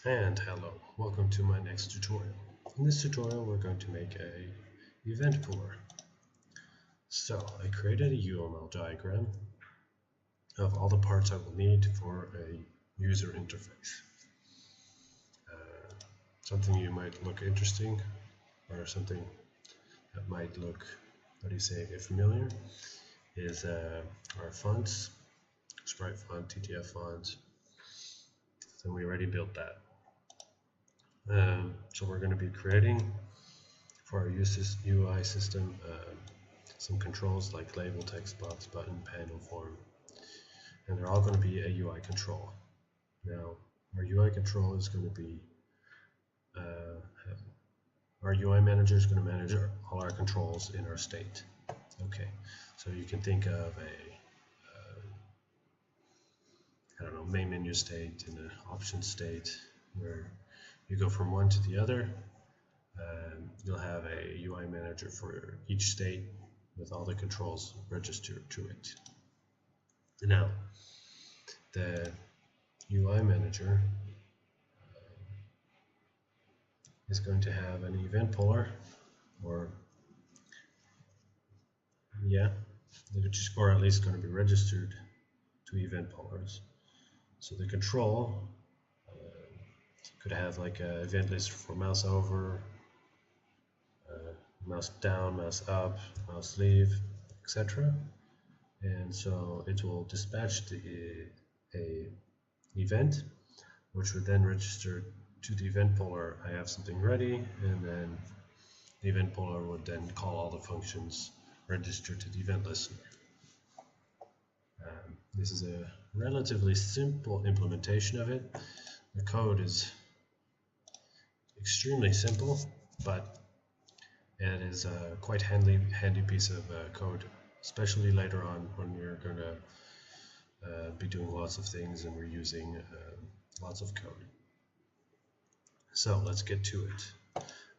And hello, welcome to my next tutorial. In this tutorial we're going to make a Eventpoller. So I created a UML diagram of all the parts I will need for a user interface. Something you might look interesting, or something that might look, familiar, is our fonts, sprite font, TTF font. So we already built that. So we're going to be creating for our UI system some controls like label, text box, button, panel, form, and they're all going to be a UI control. Now our UI control is going to be our UI manager is going to manage all our controls in our state. Okay, so you can think of a main menu state and an option state where you go from one to the other. You'll have a UI manager for each state with all the controls registered to it. Now, the UI manager is going to have an Eventpoller, or at least going to be registered to Eventpollers. So the control could have like a event list for mouse over, mouse down, mouse up, mouse leave, etc. And so it will dispatch a event, which would then register to the Eventpoller. I have something ready, and then the Eventpoller would then call all the functions registered to the EventListener. This is a relatively simple implementation of it. The code is extremely simple, but it is a quite handy piece of code, especially later on when we're going to be doing lots of things and we're using lots of code. So let's get to it.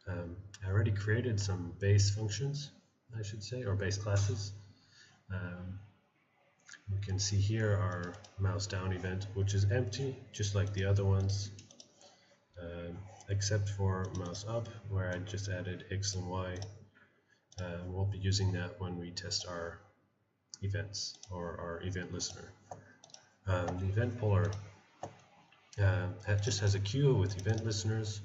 I already created some base functions, I should say, or base classes. You can see here our mouse down event, which is empty, just like the other ones, except for mouse up, where I just added X and Y. We'll be using that when we test our events or our event listener. The Eventpoller just has a queue with event listeners.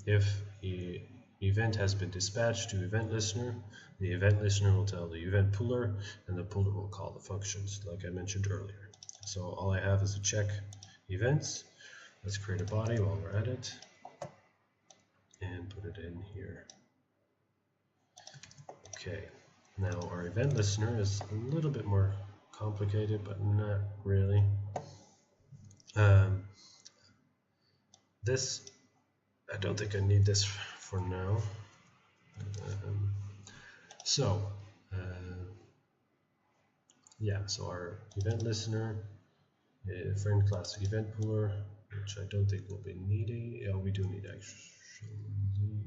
If the event has been dispatched to event listener, the event listener will tell the event puller, and the puller will call the functions like I mentioned earlier. So all I have is a check events. Let's create a body while we're at it and put it in here. Okay, now our event listener is a little bit more complicated, but not really. I don't think I need this for now. So our event listener, friend class Eventpoller, which I don't think will be needing. Yeah, we do need actually.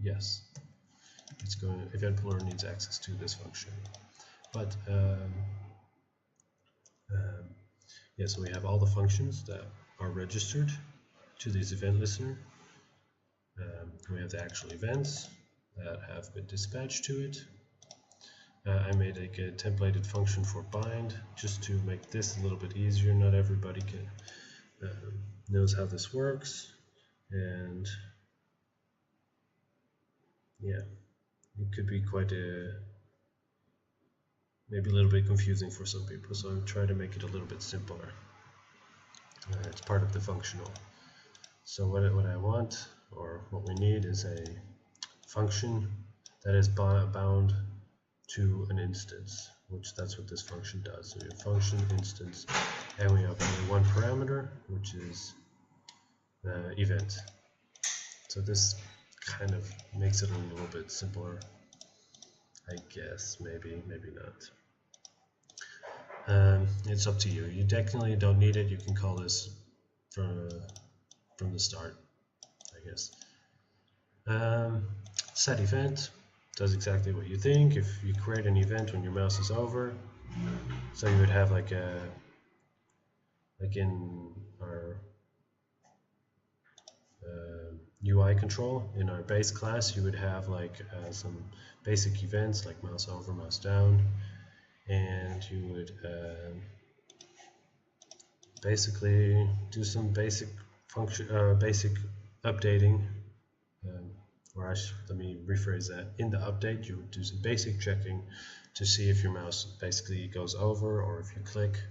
Yes, Eventpoller needs access to this function. But so we have all the functions that are registered to this event listener. We have the actual events that have been dispatched to it. I made a templated function for bind just to make this a little bit easier. Not everybody knows how this works, and it could be maybe a little bit confusing for some people. So I'll try to make it a little bit simpler. It's part of the functional. So what I want, or what we need, is a function that is bound to an instance, that's what this function does. So we have function instance, and we have only one parameter, which is the event. So this kind of makes it a little bit simpler, I guess. Maybe not. It's up to you. You technically don't need it. You can call this from the start, I guess. Set event does exactly what you think. If you create an event when your mouse is over, so you would have like in our UI control. In our base class, you would have like some basic events like mouse over, mouse down, and you would basically do some basic function, basic updating. Let me rephrase that. In the update, you would do some basic checking to see if your mouse basically goes over or if you click,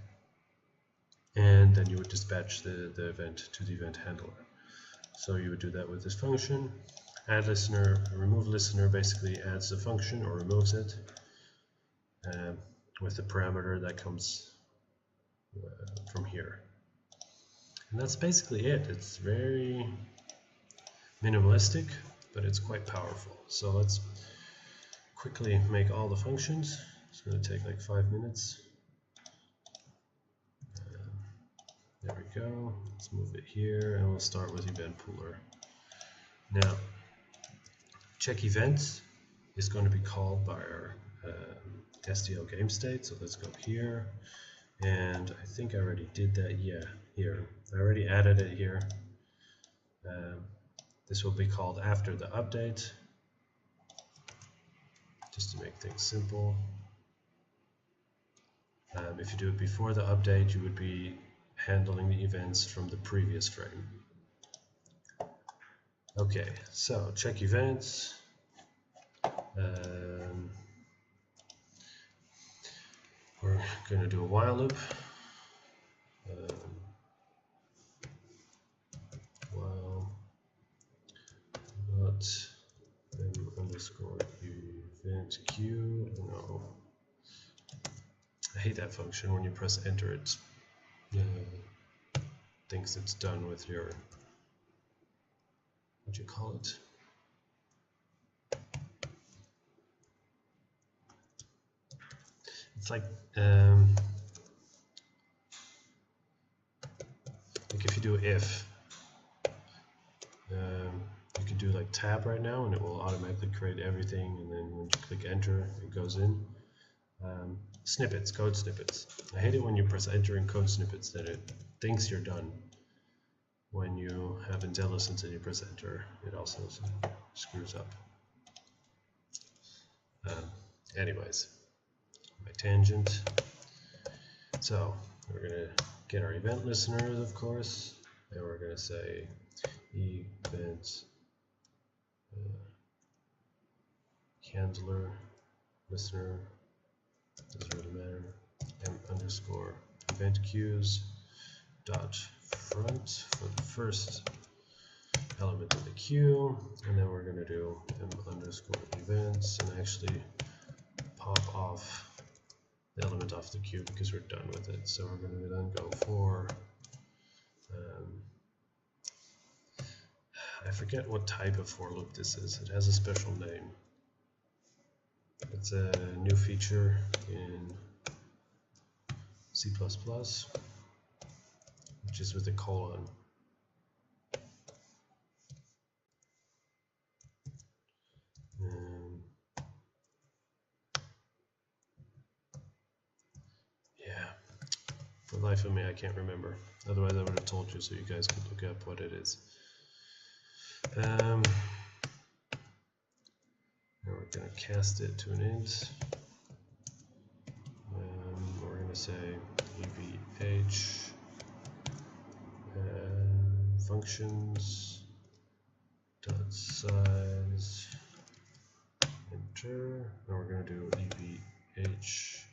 and then you would dispatch the event to the event handler. So you would do that with this function. Add listener, remove listener basically adds the function or removes it with the parameter that comes from here. And that's basically it. It's very minimalistic, but it's quite powerful. So let's quickly make all the functions. It's going to take like 5 minutes. There we go. Let's move it here, and we'll start with Eventpoller. Now, check events is going to be called by our SDL game state. So let's go here, and I think I already did that. Yeah, here. I already added it here. This will be called after the update, just to make things simple. If you do it before the update, you would be handling the events from the previous frame. Okay, so check events. We're going to do a while loop. While not underscore event queue. No, I hate that function. When you press enter, it thinks it's done with your, what you call it? It's like if you do if, you can do like tab right now and it will automatically create everything, and then when you click enter it goes in. Snippets, code snippets. I hate it when you press enter in code snippets that it thinks you're done. When you have IntelliSense and you press enter, it also screws up. Anyways, my tangent. So we're going to get our event listeners, of course, and we're going to say event handler listener, doesn't really matter, m_ event queues dot front for the first element of the queue, and then we're going to do m_ events and actually pop off the element off the queue because we're done with it. So we're going to then go for I forget what type of for loop this is. It has a special name. It's a new feature in C++, which is with a colon. Yeah, for the life of me, I can't remember. Otherwise, I would have told you so you guys could look up what it is. And we're going to cast it to an int. We're going to say evh functions dot size enter, and we're going to do evh,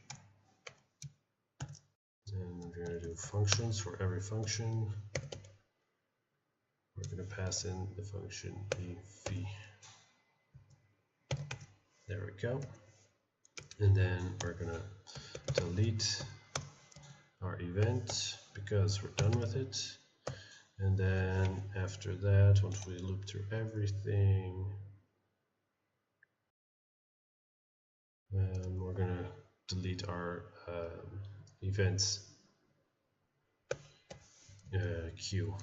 and we're going to do functions for every function. We're going to pass in the function ev. There we go. And then we're going to delete our event because we're done with it. And then after that, once we loop through everything, we're going to delete our events queue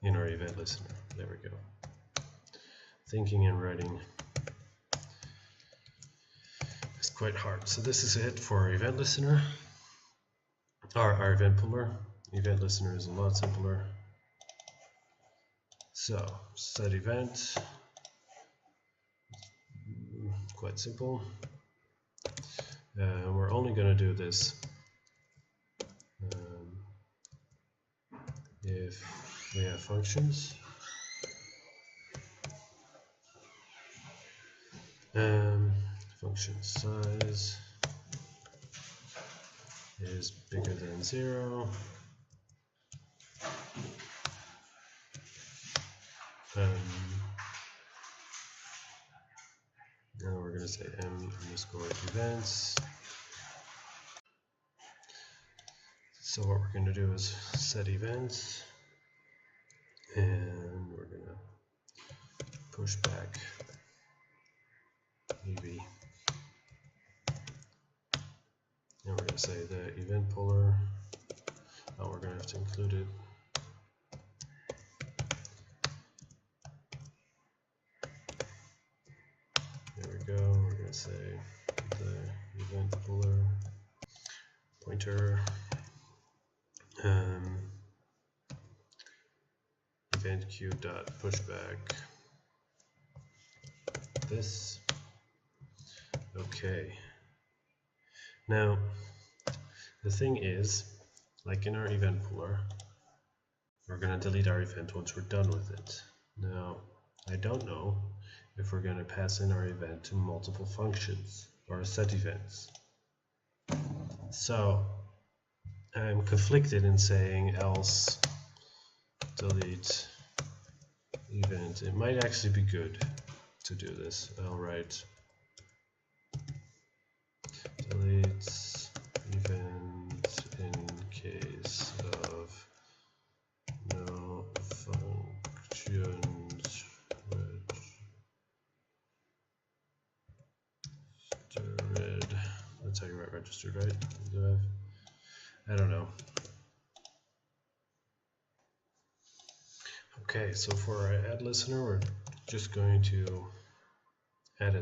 in our event listener. There we go. Thinking and writing is quite hard. So this is it for our event listener, our Eventpoller. Event listener is a lot simpler. So set event, quite simple. We're only going to do this if we have functions. Function size is bigger than 0. Now we're going to say m_events. So what we're going to do is set events, and we're going to push back EV. And we're going to say the Eventpoller. Oh, we're going to have to include it. There we go. We're going to say the Eventpoller pointer event queue dot pushback this. Okay. Now the thing is, like in our Eventpoller, we're going to delete our event once we're done with it. Now I don't know if we're going to pass in our event to multiple functions or set events. So I'm conflicted in saying else delete event. It might actually be good to do this. I'll write delete event in case of no functions registered. That's how you write registered, right? I don't know. Okay, so for our add listener, we're just going to add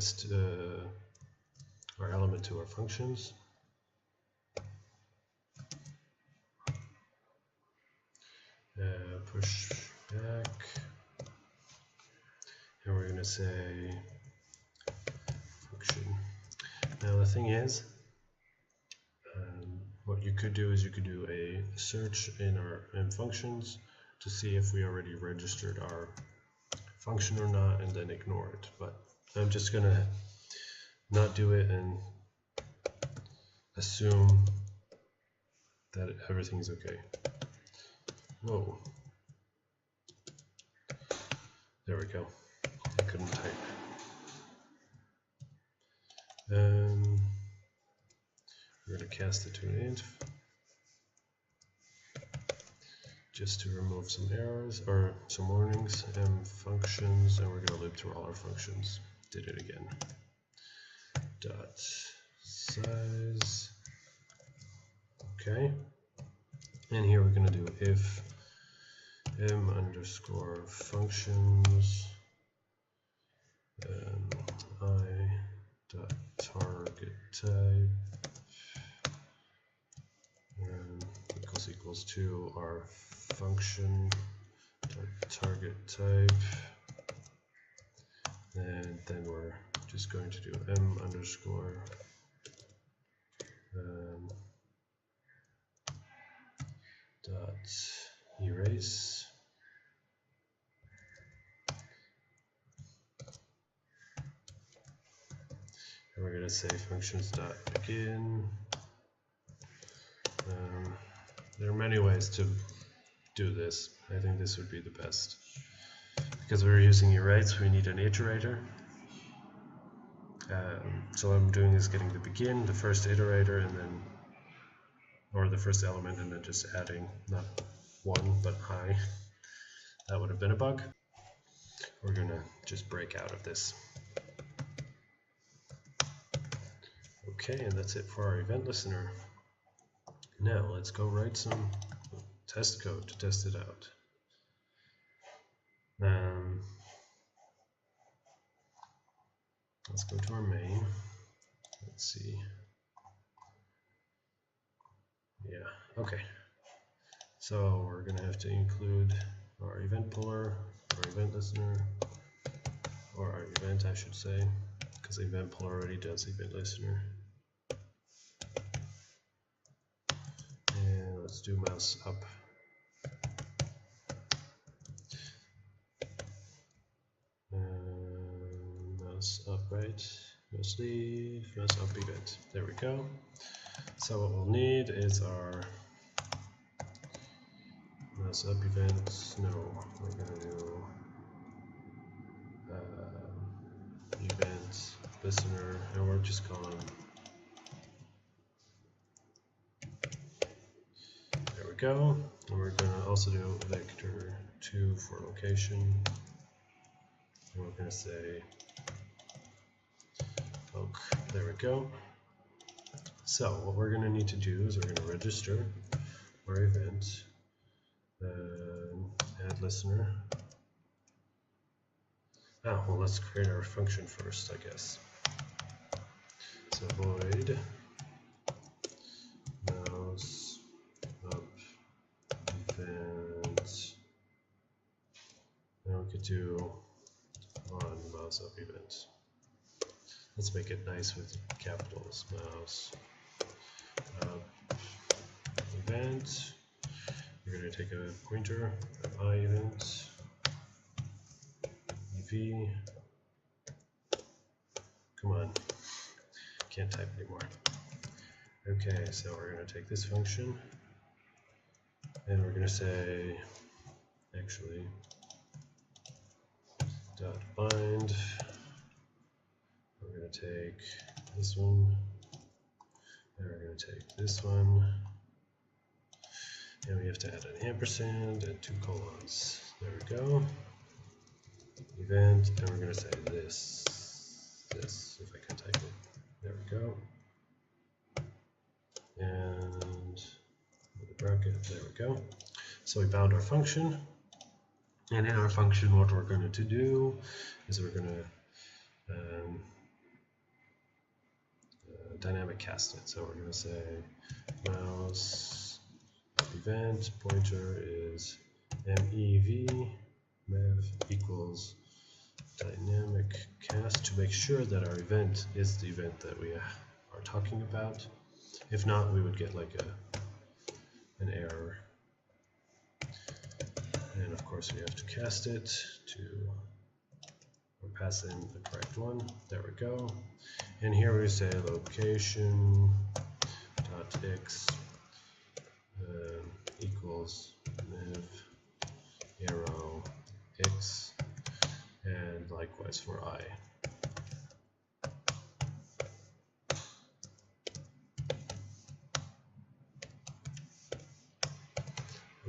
our element to our functions. Push back, and we're going to say function. Now the thing is, what you could do is you could do a search in our functions to see if we already registered our function or not, and then ignore it. But I'm just going to not do it and assume that everything's okay. Whoa. There we go. I couldn't type. We're going to cast it to an int just to remove some errors or some warnings. Functions, and we're going to loop through all our functions. Did it again. Dot size. Okay. And here we're going to do if m_functions i.target type equals to our function target type, and then we're just going to do m underscore dot erase. And we're going to say functions dot begin. There are many ways to do this. I think this would be the best. Because we're using erase, we need an iterator. So what I'm doing is getting the begin, the first iterator, and then, or the first element, and then just adding not 1 but I. That would have been a bug. We're gonna just break out of this. Okay, and that's it for our event listener. Now let's go write some test code to test it out. Let's go to our main. Let's see. Yeah, okay. So we're going to have to include our Eventpoller our event listener, or our event, I should say, because Eventpoller already does event listener. And let's do mouse up. Mouse up, right? Mouse leave, mouse up event. There we go. So what we'll need is our mouse up event. No, we're going to do event listener, and we're just calling. There we go. And we're going to also do vector2 for location. And we're going to say poke. There we go. So what we're going to need to do is we're going to register our event, add listener. Well, let's create our function first, I guess. So void mouse up event. Now we could do on mouse up event. Let's make it nice with capitals. Mouse up event. We're going to take a pointer of I event. EV. Come on. Can't type anymore. Okay, so we're going to take this function and we're going to say, actually, dot bind. We're going to take this one, and we're going to take this one, and we have to add an ampersand and 2 colons. There we go. Event, and we're going to say this, if I can type it. There we go. And with a bracket, there we go. So we bound our function, and in our function, what we're going to do is we're going to dynamic cast it. So we're going to say mouse event pointer is mev equals dynamic cast to make sure that our event is the event that we are talking about. If not, we would get like an error. And of course we have to cast it to, or pass in the correct one. There we go. And here we say location dot x equals mev arrow x, and likewise for I.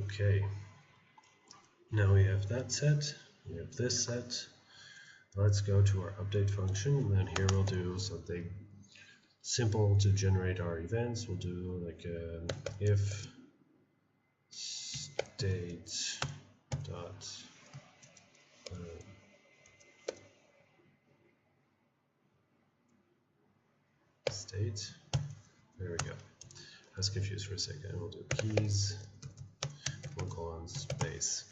Okay, now we have that set, we have this set. Let's go to our update function, and then here we'll do something simple to generate our events. We'll do like if state dot state. There we go. I was confused for a second. We'll do keys, space.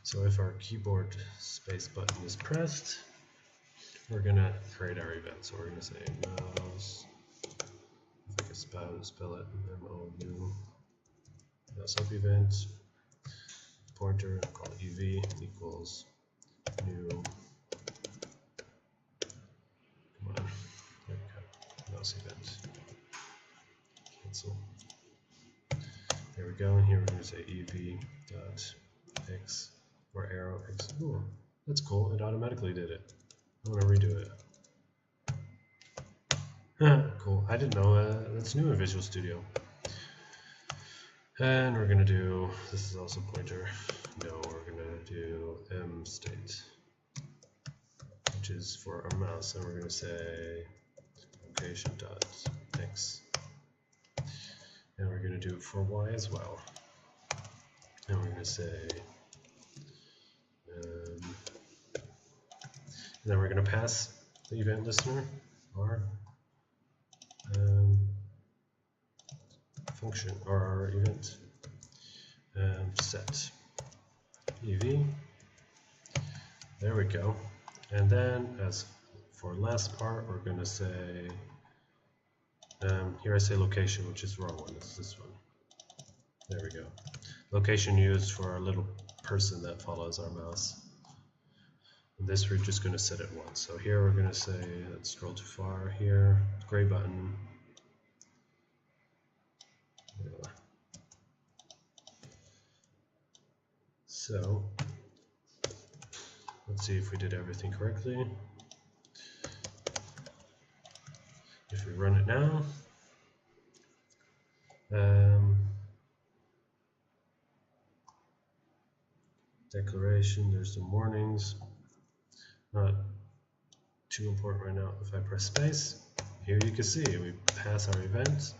So if our keyboard space button is pressed, we're going to create our event. So we're going to say mouse, if I can spell it, M-O-U, mouse up event, pointer, call it EV equals new, come on, there we go, mouse event, cancel. There we go, and here we're going to say EV dot X or arrow X. Ooh, that's cool, it automatically did it. I want to redo it. Cool, I didn't know that's new in Visual Studio. And we're going to do, this is also pointer, no, we're going to do M state, which is for our mouse, and we're going to say location dot X. And we're going to do it for Y as well. And we're going to say, and then we're going to pass the event listener, our function, or our event set. EV. There we go. And then as for last part, we're going to say, here I say location, which is the wrong one. It's this one. There we go. Location used for our little person that follows our mouse. And this we're just going to set it once. So here we're going to say, let's scroll too far here, gray button. Yeah. So let's see if we did everything correctly. If we run it now, declaration, there's the warnings. Not too important right now. If I press space, here you can see we pass our event.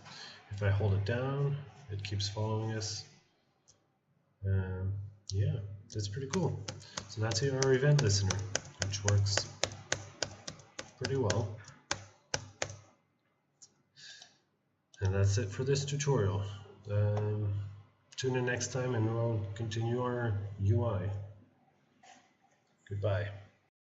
If I hold it down, it keeps following us. Yeah, that's pretty cool. So that's our event listener, which works pretty well. And that's it for this tutorial. Tune in next time and we'll continue our UI. Goodbye.